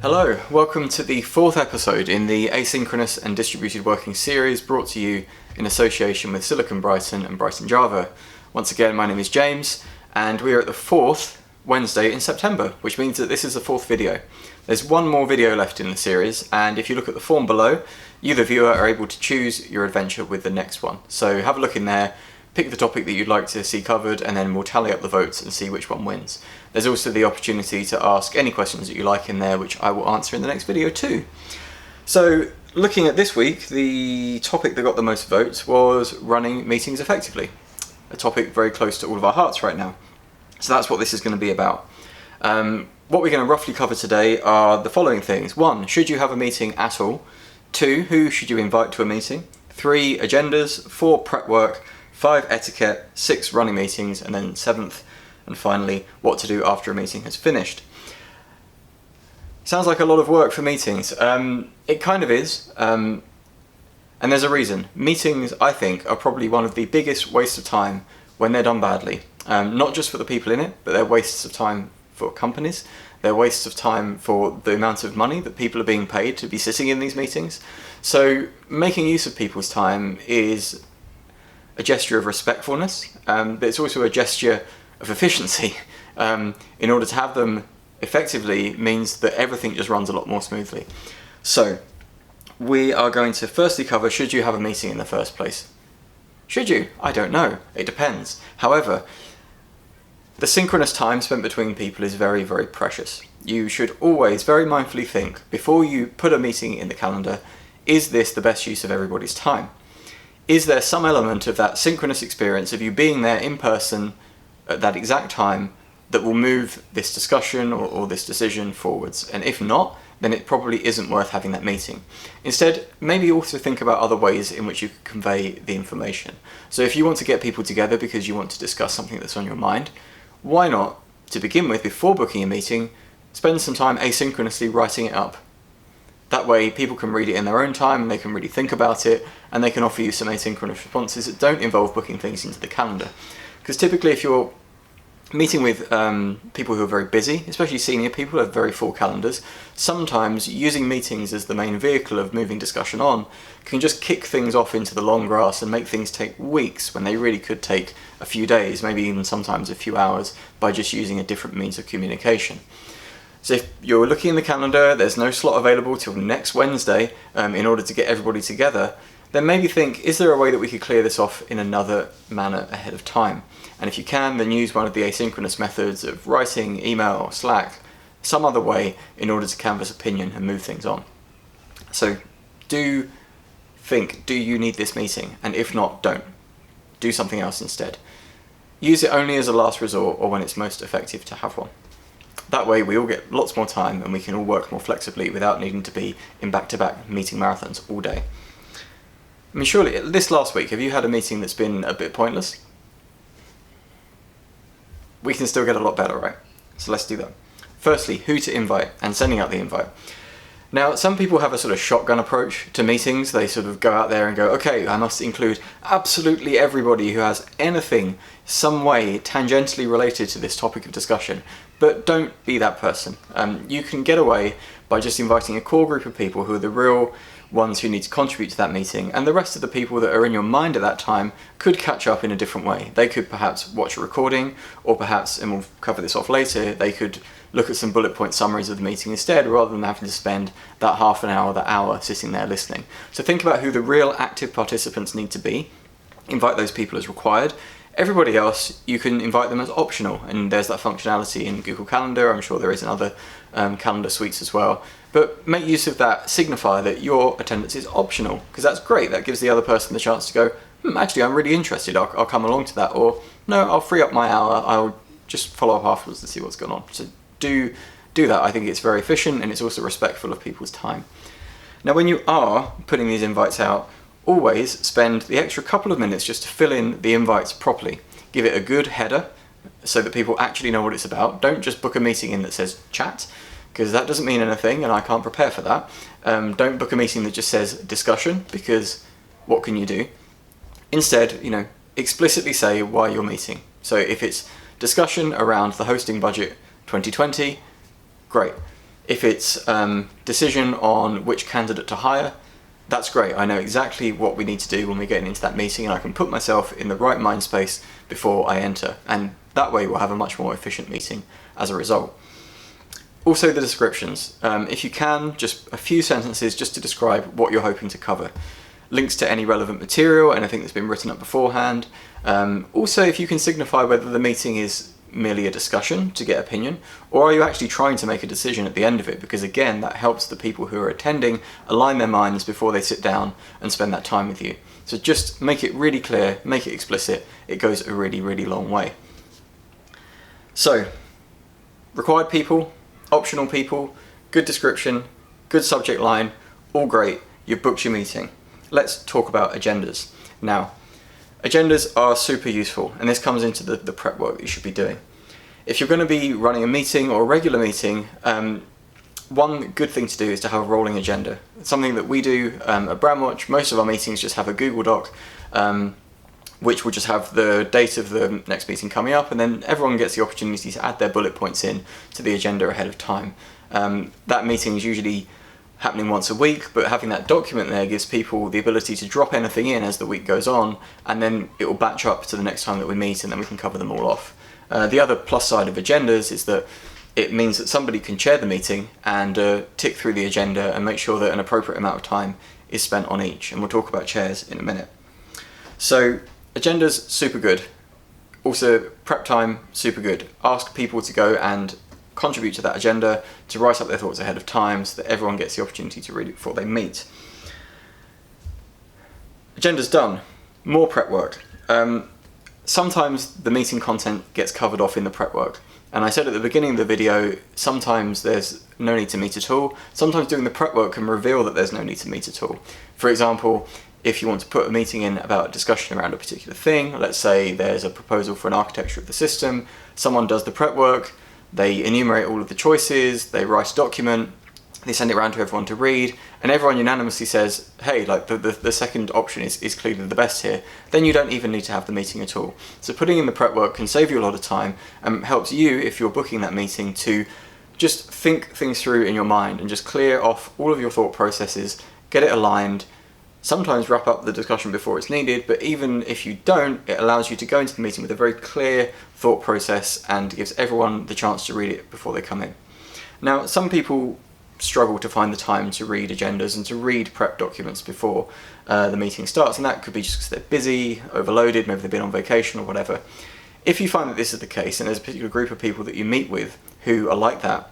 Hello, welcome to the fourth episode in the Asynchronous and Distributed Working series brought to you in association with Silicon Brighton and Brighton Java. Once again, my name is James and we are at the fourth Wednesday in September, which means that this is the fourth video. There's one more video left in the series, and if you look at the form below, you the viewer are able to choose your adventure with the next one. So have a look in there, pick the topic that you'd like to see covered, and then we'll tally up the votes and see which one wins. There's also the opportunity to ask any questions that you like in there, which I will answer in the next video too. So looking at this week, the topic that got the most votes was running meetings effectively, a topic very close to all of our hearts right now. So that's what this is going to be about. What we're going to roughly cover today are the following things. 1, should you have a meeting at all? 2, who should you invite to a meeting? 3, agendas. 4, prep work. 5, etiquette. 6, running meetings. And then 7th, and finally, what to do after a meeting has finished. Sounds like a lot of work for meetings. It kind of is, and there's a reason. Meetings, I think, are probably one of the biggest wastes of time when they're done badly. Not just for the people in it, but they're wastes of time for companies. They're wastes of time for the amount of money that people are being paid to be sitting in these meetings. So making use of people's time is a gesture of respectfulness, but it's also a gesture of efficiency. In order to have them effectively means that everything just runs a lot more smoothly. So we are going to firstly cover, should you have a meeting in the first place? Should you? I don't know. It depends. However, the synchronous time spent between people is very, very precious. You should always very mindfully think, before you put a meeting in the calendar, is this the best use of everybody's time? Is there some element of that synchronous experience of you being there in person at that exact time that will move this discussion or this decision forwards? And if not, then it probably isn't worth having that meeting. Instead, maybe also think about other ways in which you could convey the information. So if you want to get people together because you want to discuss something that's on your mind, why not, to begin with, before booking a meeting, spend some time asynchronously writing it up. That way people can read it in their own time and they can really think about it, and they can offer you some asynchronous responses that don't involve booking things into the calendar. Because typically if you're meeting with people who are very busy, especially senior people who have very full calendars, sometimes using meetings as the main vehicle of moving discussion on can just kick things off into the long grass and make things take weeks when they really could take a few days, maybe even sometimes a few hours, by just using a different means of communication. So if you're looking in the calendar, there's no slot available till next Wednesday in order to get everybody together, then maybe think, is there a way that we could clear this off in another manner ahead of time? And if you can, then use one of the asynchronous methods of writing, email, Slack, some other way in order to canvass opinion and move things on. So do think, do you need this meeting? And if not, don't. Do something else instead. Use it only as a last resort or when it's most effective to have one. That way we all get lots more time and we can all work more flexibly without needing to be in back-to-back meeting marathons all day. I mean, surely, this last week, have you had a meeting that's been a bit pointless? We can still get a lot better, right? So let's do that. Firstly, who to invite and sending out the invite. Now, some people have a sort of shotgun approach to meetings. They sort of go out there and go, okay, I must include absolutely everybody who has anything, some way, tangentially related to this topic of discussion. but don't be that person. You can get away by just inviting a core group of people who are the real ones who need to contribute to that meeting, and the rest of the people that are in your mind at that time could catch up in a different way. They could perhaps watch a recording, or perhaps, and we'll cover this off later, they could look at some bullet point summaries of the meeting instead, rather than having to spend that half an hour, that hour sitting there listening. So think about who the real active participants need to be, invite those people as required. Everybody else, you can invite them as optional, and there's that functionality in Google Calendar. I'm sure there is in other calendar suites as well. But make use of that signifier that your attendance is optional, because that's great. That gives the other person the chance to go, actually, I'm really interested. I'll come along to that. Or, no, I'll free up my hour. I'll just follow up afterwards to see what's going on. So do that. I think it's very efficient, and it's also respectful of people's time. Now, when you are putting these invites out, always spend the extra couple of minutes just to fill in the invites properly. Give it a good header so that people actually know what it's about. Don't just book a meeting in that says chat, because that doesn't mean anything and I can't prepare for that. Don't book a meeting that just says discussion, because what can you do? Instead, explicitly say why you're meeting. So if it's discussion around the hosting budget 2020, great. If it's decision on which candidate to hire, that's great. I know exactly what we need to do when we're getting into that meeting, and I can put myself in the right mind space before I enter. And that way we'll have a much more efficient meeting as a result. Also, the descriptions. If you can, just a few sentences just to describe what you're hoping to cover. Links to any relevant material, anything that's been written up beforehand. Also, if you can signify whether the meeting is merely a discussion to get opinion, or are you actually trying to make a decision at the end of it? Because again, that helps the people who are attending align their minds before they sit down and spend that time with you. So just make it really clear, make it explicit. It goes a really, really long way. So, required people, optional people, good description, good subject line, all great. You've booked your meeting. Let's talk about agendas. Now, agendas are super useful, and this comes into the prep work that you should be doing. If you're going to be running a meeting or a regular meeting, one good thing to do is to have a rolling agenda. It's something that we do at Brandwatch. Most of our meetings just have a Google Doc, which will just have the date of the next meeting coming up, and then everyone gets the opportunity to add their bullet points in to the agenda ahead of time. That meeting is usually happening once a week, but having that document there gives people the ability to drop anything in as the week goes on, and then it will batch up to the next time that we meet, and then we can cover them all off. The other plus side of agendas is that it means that somebody can chair the meeting and tick through the agenda and make sure that an appropriate amount of time is spent on each, and we'll talk about chairs in a minute. So agendas, super good. Also, prep time, super good. Ask people to go and contribute to that agenda, to write up their thoughts ahead of time so that everyone gets the opportunity to read it before they meet. Agenda's done. More prep work. Sometimes the meeting content gets covered off in the prep work. And I said at the beginning of the video, sometimes there's no need to meet at all. Sometimes doing the prep work can reveal that there's no need to meet at all. For example, if you want to put a meeting in about a discussion around a particular thing, let's say there's a proposal for an architecture of the system, someone does the prep work, they enumerate all of the choices, they write a document, they send it around to everyone to read, and everyone unanimously says, hey, like the second option is clearly the best here, then you don't even need to have the meeting at all. So putting in the prep work can save you a lot of time and helps you, if you're booking that meeting, to just think things through in your mind and just clear off all of your thought processes, get it aligned, sometimes wrap up the discussion before it's needed, but even if you don't, it allows you to go into the meeting with a very clear thought process and gives everyone the chance to read it before they come in. Now, some people struggle to find the time to read agendas and to read prep documents before the meeting starts, and that could be just because they're busy, overloaded, maybe they've been on vacation or whatever. If you find that this is the case, and there's a particular group of people that you meet with who are like that,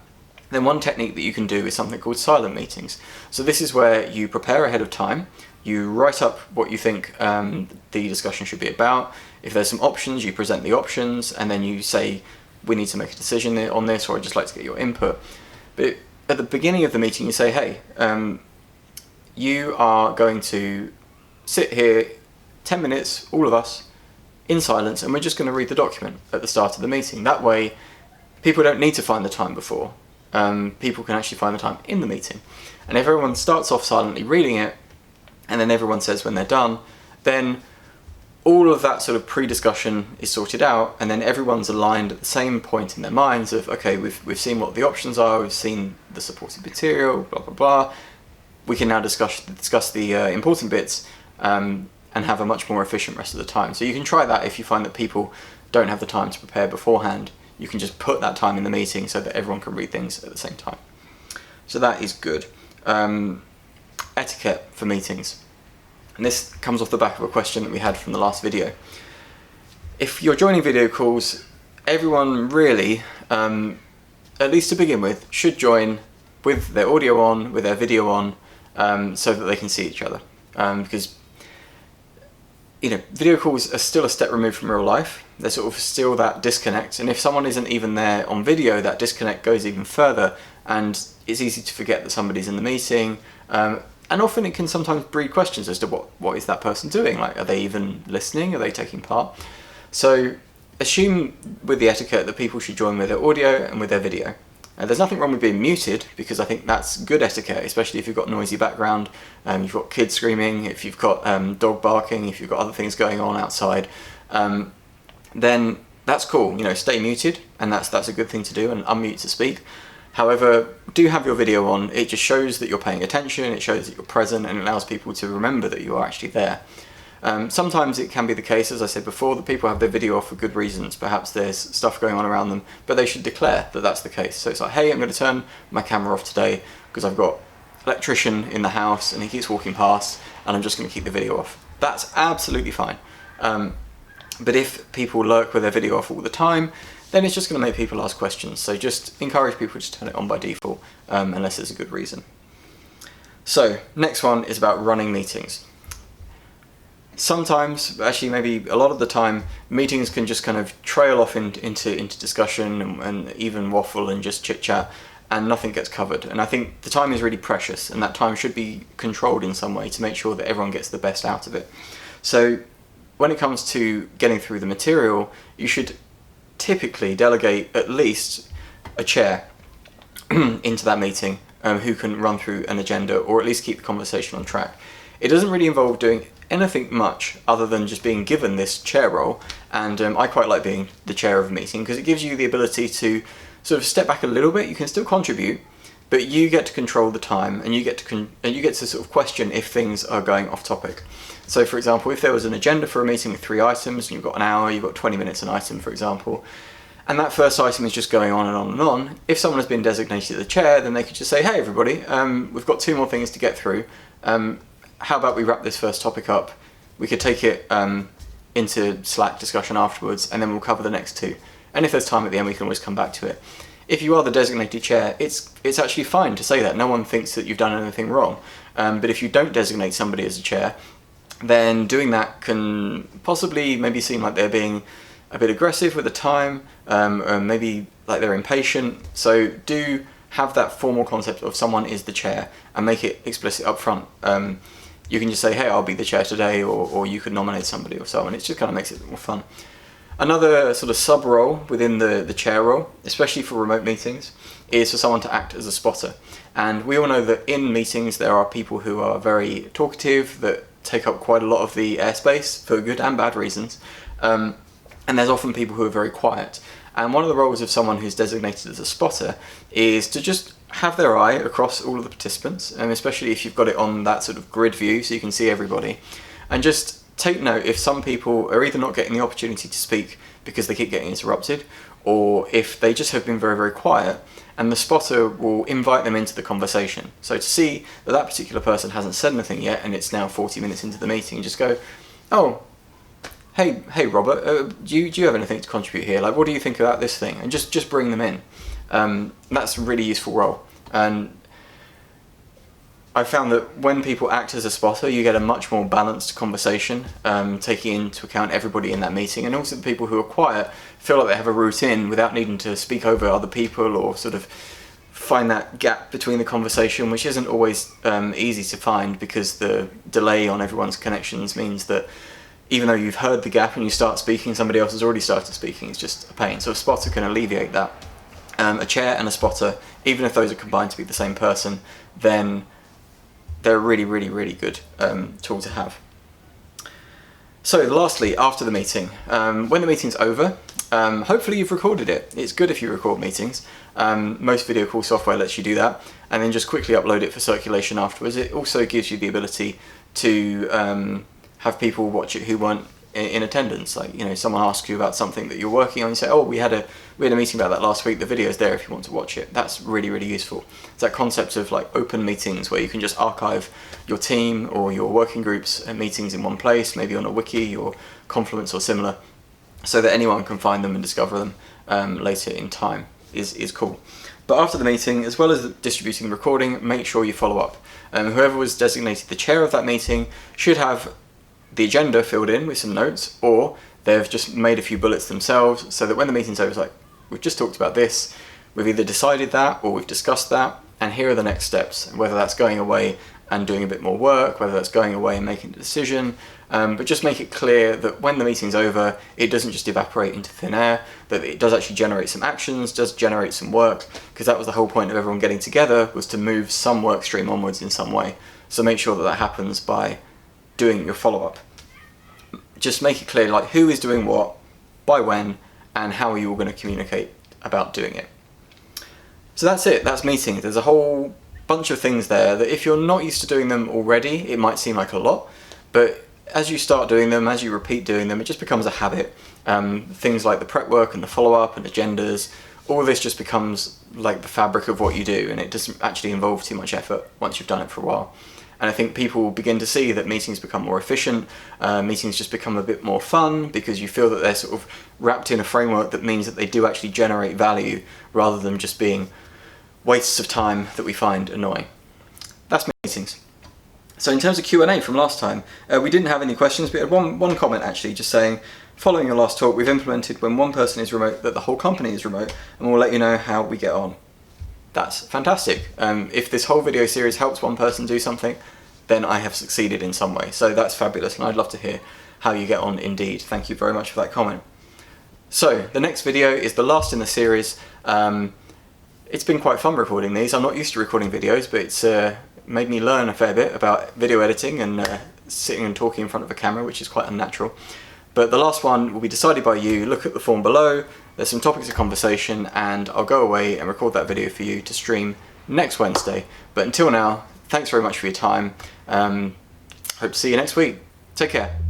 then one technique that you can do is something called silent meetings. So this is where you prepare ahead of time, you write up what you think the discussion should be about. If there's some options, you present the options, and then you say, we need to make a decision on this, or I'd just like to get your input. But at the beginning of the meeting, you say, hey, you are going to sit here 10 minutes, all of us, in silence, and we're just going to read the document at the start of the meeting. That way, people don't need to find the time before. People can actually find the time in the meeting. And if everyone starts off silently reading it, and then everyone says when they're done, then all of that sort of pre-discussion is sorted out, and then everyone's aligned at the same point in their minds of, okay, we've seen what the options are, we've seen the supporting material, blah blah blah. We can now discuss the important bits and have a much more efficient rest of the time. So you can try that if you find that people don't have the time to prepare beforehand. You can just put that time in the meeting so that everyone can read things at the same time. So that is good. Etiquette for meetings. And this comes off the back of a question that we had from the last video. If you're joining video calls, everyone really, at least to begin with, should join with their audio on, with their video on, so that they can see each other. Because, you know, video calls are still a step removed from real life. There's sort of still that disconnect. And if someone isn't even there on video, that disconnect goes even further. And it's easy to forget that somebody's in the meeting. And often it can sometimes breed questions as to what is that person doing? Like, are they even listening? Are they taking part? So assume with the etiquette that people should join with their audio and with their video. There's nothing wrong with being muted, because I think that's good etiquette, especially if you've got noisy background, you've got kids screaming, if you've got dog barking, if you've got other things going on outside, then that's cool. You know, stay muted, and that's a good thing to do, and unmute to speak. However, do have your video on. It just shows that you're paying attention, it shows that you're present, and it allows people to remember that you are actually there. Sometimes it can be the case, as I said before, that people have their video off for good reasons. Perhaps there's stuff going on around them, but they should declare that that's the case. So it's like, hey, I'm going to turn my camera off today because I've got an electrician in the house and he keeps walking past, and I'm just going to keep the video off. That's absolutely fine. But if people lurk with their video off all the time, then it's just going to make people ask questions. So just encourage people to turn it on by default, unless there's a good reason. So next one is about running meetings. Sometimes, actually maybe a lot of the time, meetings can just kind of trail off into discussion and even waffle and just chit chat, and nothing gets covered. And I think the time is really precious, and that time should be controlled in some way to make sure that everyone gets the best out of it. So when it comes to getting through the material, you should typically delegate at least a chair into that meeting who can run through an agenda, or at least keep the conversation on track. It doesn't really involve doing anything much other than just being given this chair role, and I quite like being the chair of a meeting because it gives you the ability to sort of step back a little bit. You can still contribute, but you get to control the time, and you get to sort of question if things are going off topic. So for example, if there was an agenda for a meeting with 3 items, and you've got an hour, you've got 20 minutes an item, for example, and that first item is just going on and on and on, if someone has been designated the chair, then they could just say, hey everybody, we've got 2 more things to get through. How about we wrap this first topic up? We could take it into Slack discussion afterwards, and then we'll cover the next 2. And if there's time at the end, we can always come back to it. If you are the designated chair, it's actually fine to say that. No one thinks that you've done anything wrong. But if you don't designate somebody as a chair, then doing that can possibly maybe seem like they're being a bit aggressive with the time, or maybe like they're impatient. So do have that formal concept of someone is the chair, and make it explicit up front. You can just say, hey, I'll be the chair today, or you could nominate somebody or so, and it just kind of makes it a bit more fun. Another sort of sub-role within the chair role, especially for remote meetings, is for someone to act as a spotter. And we all know that in meetings there are people who are very talkative, that take up quite a lot of the airspace for good and bad reasons. And there's often people who are very quiet. And one of the roles of someone who's designated as a spotter is to just have their eye across all of the participants, and especially if you've got it on that sort of grid view so you can see everybody, and just take note if some people are either not getting the opportunity to speak because they keep getting interrupted, or if they just have been very, very quiet, and the spotter will invite them into the conversation. So to see that that particular person hasn't said anything yet, and it's now 40 minutes into the meeting, just go, oh, hey Robert, do you have anything to contribute here? Like, what do you think about this thing? And just bring them in. That's a really useful role. And I found that when people act as a spotter, you get a much more balanced conversation, taking into account everybody in that meeting, and also the people who are quiet feel like they have a route in without needing to speak over other people or sort of find that gap between the conversation, which isn't always easy to find, because the delay on everyone's connections means that even though you've heard the gap and you start speaking, somebody else has already started speaking. It's just a pain. So a spotter can alleviate that. A chair and a spotter, even if those are combined to be the same person, then they're a really, really, really good tool to have. So lastly, after the meeting, when the meeting's over, hopefully you've recorded it. It's good if you record meetings. Most video call software lets you do that, and then just quickly upload it for circulation afterwards. It also gives you the ability to have people watch it who weren't in attendance. Like, you know, someone asks you about something that you're working on, you say, oh, we had a meeting about that last week, the video's there if you want to watch it. That's really, really useful. It's that concept of like open meetings where you can just archive your team or your working groups meetings in one place, maybe on a wiki or Confluence or similar, so that anyone can find them and discover them later in time is cool. But after the meeting, as well as distributing the recording, make sure you follow up. Whoever was designated the chair of that meeting should have the agenda filled in with some notes, or they've just made a few bullets themselves, so that when the meeting's over, it's like, we've just talked about this, we've either decided that or we've discussed that, and here are the next steps. And whether that's going away and doing a bit more work, whether that's going away and making a decision, but just make it clear that when the meeting's over, it doesn't just evaporate into thin air, that it does actually generate some actions, does generate some work, because that was the whole point of everyone getting together, was to move some work stream onwards in some way. So make sure that that happens by doing your follow-up. Just make it clear, like, who is doing what, by when, and how are you all going to communicate about doing it. So that's it, that's meetings. There's a whole bunch of things there that if you're not used to doing them already, it might seem like a lot, but as you start doing them, as you repeat doing them, it just becomes a habit. Things like the prep work and the follow-up and agendas, all this just becomes like the fabric of what you do, and it doesn't actually involve too much effort once you've done it for a while. And I think people begin to see that meetings become more efficient, meetings just become a bit more fun, because you feel that they're sort of wrapped in a framework that means that they do actually generate value, rather than just being wastes of time that we find annoying. That's meetings. So in terms of Q&A from last time, we didn't have any questions, but we had one comment actually, just saying, following your last talk, we've implemented when one person is remote that the whole company is remote, and we'll let you know how we get on. That's fantastic. If this whole video series helps one person do something, then I have succeeded in some way. So that's fabulous, and I'd love to hear how you get on indeed. Thank you very much for that comment. So the next video is the last in the series. It's been quite fun recording these. I'm not used to recording videos, but it's made me learn a fair bit about video editing and sitting and talking in front of a camera, which is quite unnatural. But the last one will be decided by you. Look at the form below. There's some topics of conversation, and I'll go away and record that video for you to stream next Wednesday. But until now, thanks very much for your time. Hope to see you next week. Take care.